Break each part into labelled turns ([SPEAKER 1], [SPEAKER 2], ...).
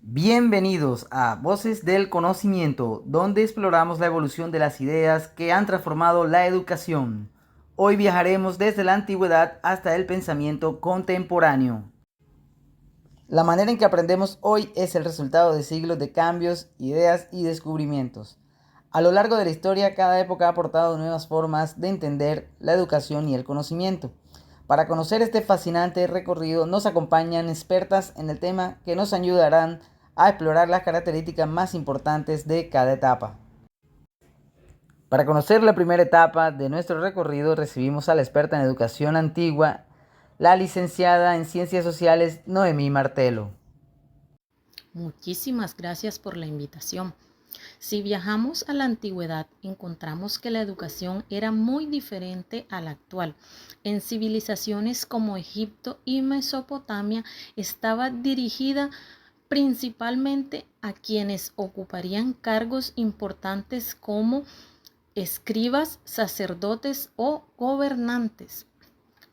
[SPEAKER 1] Bienvenidos a Voces del Conocimiento, donde exploramos la evolución de las ideas que han transformado la educación. Hoy viajaremos desde la antigüedad hasta el pensamiento contemporáneo. La manera en que aprendemos hoy es el resultado de siglos de cambios, ideas y descubrimientos. A lo largo de la historia, cada época ha aportado nuevas formas de entender la educación y el conocimiento. Para conocer este fascinante recorrido nos acompañan expertas en el tema que nos ayudarán a explorar las características más importantes de cada etapa. Para conocer la primera etapa de nuestro recorrido recibimos a la experta en educación antigua, la licenciada en Ciencias Sociales Noemí Martelo.
[SPEAKER 2] Muchísimas gracias por la invitación. Si viajamos a la antigüedad, encontramos que la educación era muy diferente a la actual. En civilizaciones como Egipto y Mesopotamia estaba dirigida principalmente a quienes ocuparían cargos importantes como escribas, sacerdotes o gobernantes.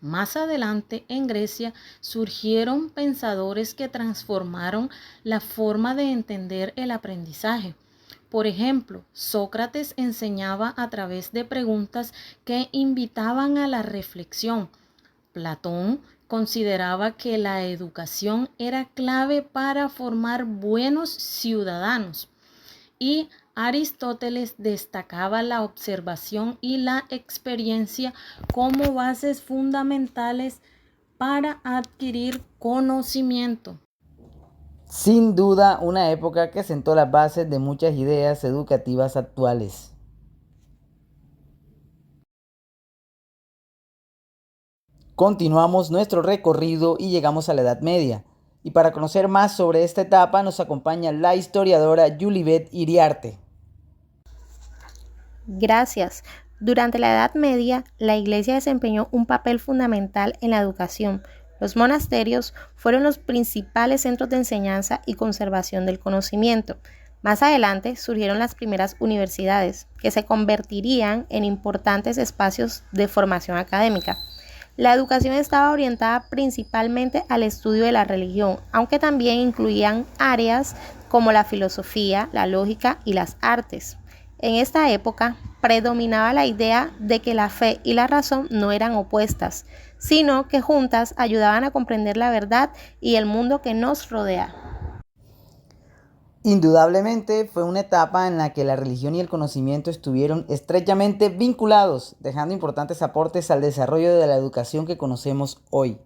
[SPEAKER 2] Más adelante, en Grecia, surgieron pensadores que transformaron la forma de entender el aprendizaje. Por ejemplo, Sócrates enseñaba a través de preguntas que invitaban a la reflexión. Platón consideraba que la educación era clave para formar buenos ciudadanos y Aristóteles destacaba la observación y la experiencia como bases fundamentales para adquirir conocimiento.
[SPEAKER 1] Sin duda, una época que sentó las bases de muchas ideas educativas actuales. Continuamos nuestro recorrido y llegamos a la Edad Media. Y para conocer más sobre esta etapa nos acompaña la historiadora Julibet Iriarte.
[SPEAKER 3] Gracias. Durante la Edad Media, la Iglesia desempeñó un papel fundamental en la educación. Los monasterios fueron los principales centros de enseñanza y conservación del conocimiento. Más adelante surgieron las primeras universidades, que se convertirían en importantes espacios de formación académica. La educación estaba orientada principalmente al estudio de la religión, aunque también incluían áreas como la filosofía, la lógica y las artes. En esta época predominaba la idea de que la fe y la razón no eran opuestas, sino que juntas ayudaban a comprender la verdad y el mundo que nos rodea.
[SPEAKER 1] Indudablemente fue una etapa en la que la religión y el conocimiento estuvieron estrechamente vinculados, dejando importantes aportes al desarrollo de la educación que conocemos hoy.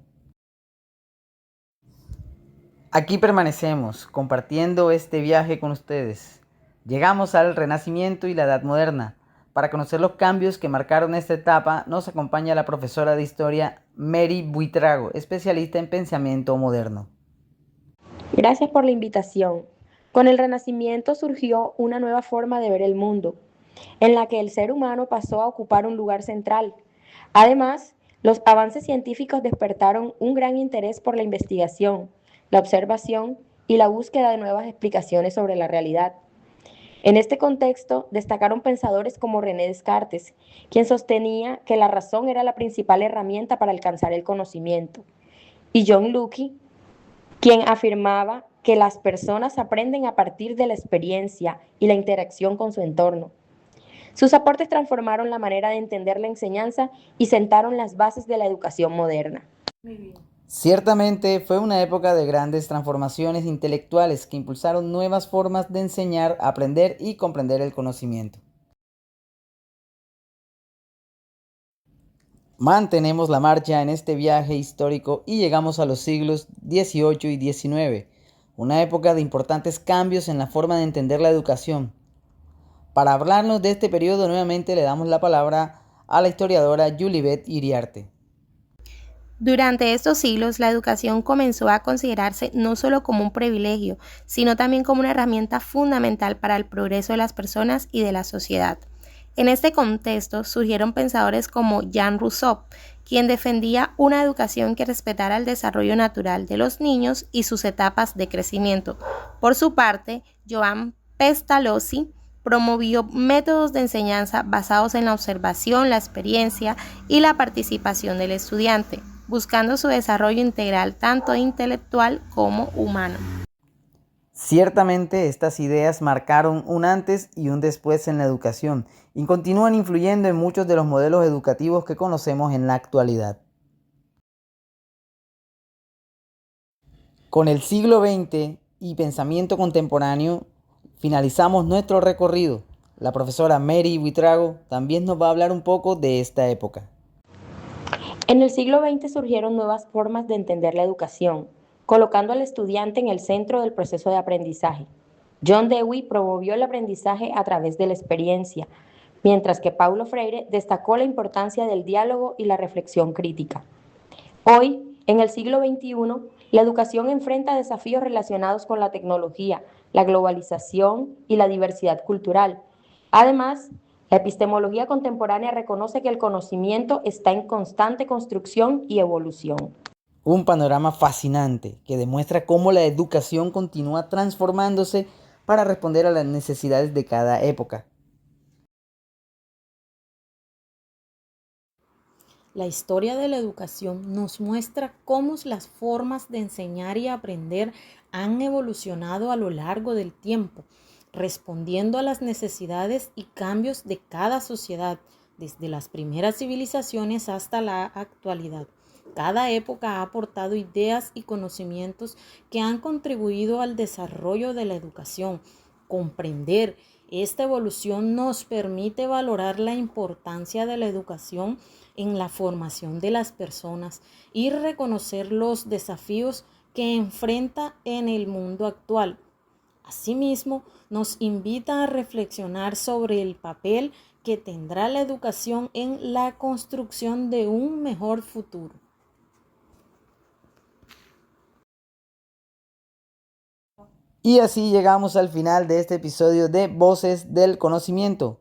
[SPEAKER 1] Aquí permanecemos, compartiendo este viaje con ustedes. Llegamos al Renacimiento y la Edad Moderna. Para conocer los cambios que marcaron esta etapa, nos acompaña la profesora de Historia Mary Buitrago, especialista en pensamiento moderno.
[SPEAKER 4] Gracias por la invitación. Con el Renacimiento surgió una nueva forma de ver el mundo, en la que el ser humano pasó a ocupar un lugar central. Además, los avances científicos despertaron un gran interés por la investigación, la observación y la búsqueda de nuevas explicaciones sobre la realidad. En este contexto, destacaron pensadores como René Descartes, quien sostenía que la razón era la principal herramienta para alcanzar el conocimiento, y John Locke, quien afirmaba que las personas aprenden a partir de la experiencia y la interacción con su entorno. Sus aportes transformaron la manera de entender la enseñanza y sentaron las bases de la educación moderna.
[SPEAKER 1] Ciertamente fue una época de grandes transformaciones intelectuales que impulsaron nuevas formas de enseñar, aprender y comprender el conocimiento. Mantenemos la marcha en este viaje histórico y llegamos a los siglos XVIII y XIX, una época de importantes cambios en la forma de entender la educación. Para hablarnos de este periodo nuevamente le damos la palabra a la historiadora Julibet Iriarte.
[SPEAKER 3] Durante estos siglos, la educación comenzó a considerarse no solo como un privilegio, sino también como una herramienta fundamental para el progreso de las personas y de la sociedad. En este contexto surgieron pensadores como Jean Rousseau, quien defendía una educación que respetara el desarrollo natural de los niños y sus etapas de crecimiento. Por su parte, Joan Pestalozzi promovió métodos de enseñanza basados en la observación, la experiencia y la participación del estudiante, buscando su desarrollo integral tanto intelectual como humano.
[SPEAKER 1] Ciertamente estas ideas marcaron un antes y un después en la educación y continúan influyendo en muchos de los modelos educativos que conocemos en la actualidad. Con el siglo XX y pensamiento contemporáneo, finalizamos nuestro recorrido. La profesora Mary Buitrago también nos va a hablar un poco de esta época.
[SPEAKER 4] En el siglo XX surgieron nuevas formas de entender la educación, colocando al estudiante en el centro del proceso de aprendizaje. John Dewey promovió el aprendizaje a través de la experiencia, mientras que Paulo Freire destacó la importancia del diálogo y la reflexión crítica. Hoy, en el siglo XXI, la educación enfrenta desafíos relacionados con la tecnología, la globalización y la diversidad cultural. Además, la epistemología contemporánea reconoce que el conocimiento está en constante construcción y evolución.
[SPEAKER 1] Un panorama fascinante que demuestra cómo la educación continúa transformándose para responder a las necesidades de cada época.
[SPEAKER 2] La historia de la educación nos muestra cómo las formas de enseñar y aprender han evolucionado a lo largo del tiempo, respondiendo a las necesidades y cambios de cada sociedad, desde las primeras civilizaciones hasta la actualidad. Cada época ha aportado ideas y conocimientos que han contribuido al desarrollo de la educación. Comprender esta evolución nos permite valorar la importancia de la educación en la formación de las personas y reconocer los desafíos que enfrenta en el mundo actual. Asimismo, nos invita a reflexionar sobre el papel que tendrá la educación en la construcción de un mejor futuro.
[SPEAKER 1] Y así llegamos al final de este episodio de Voces del Conocimiento.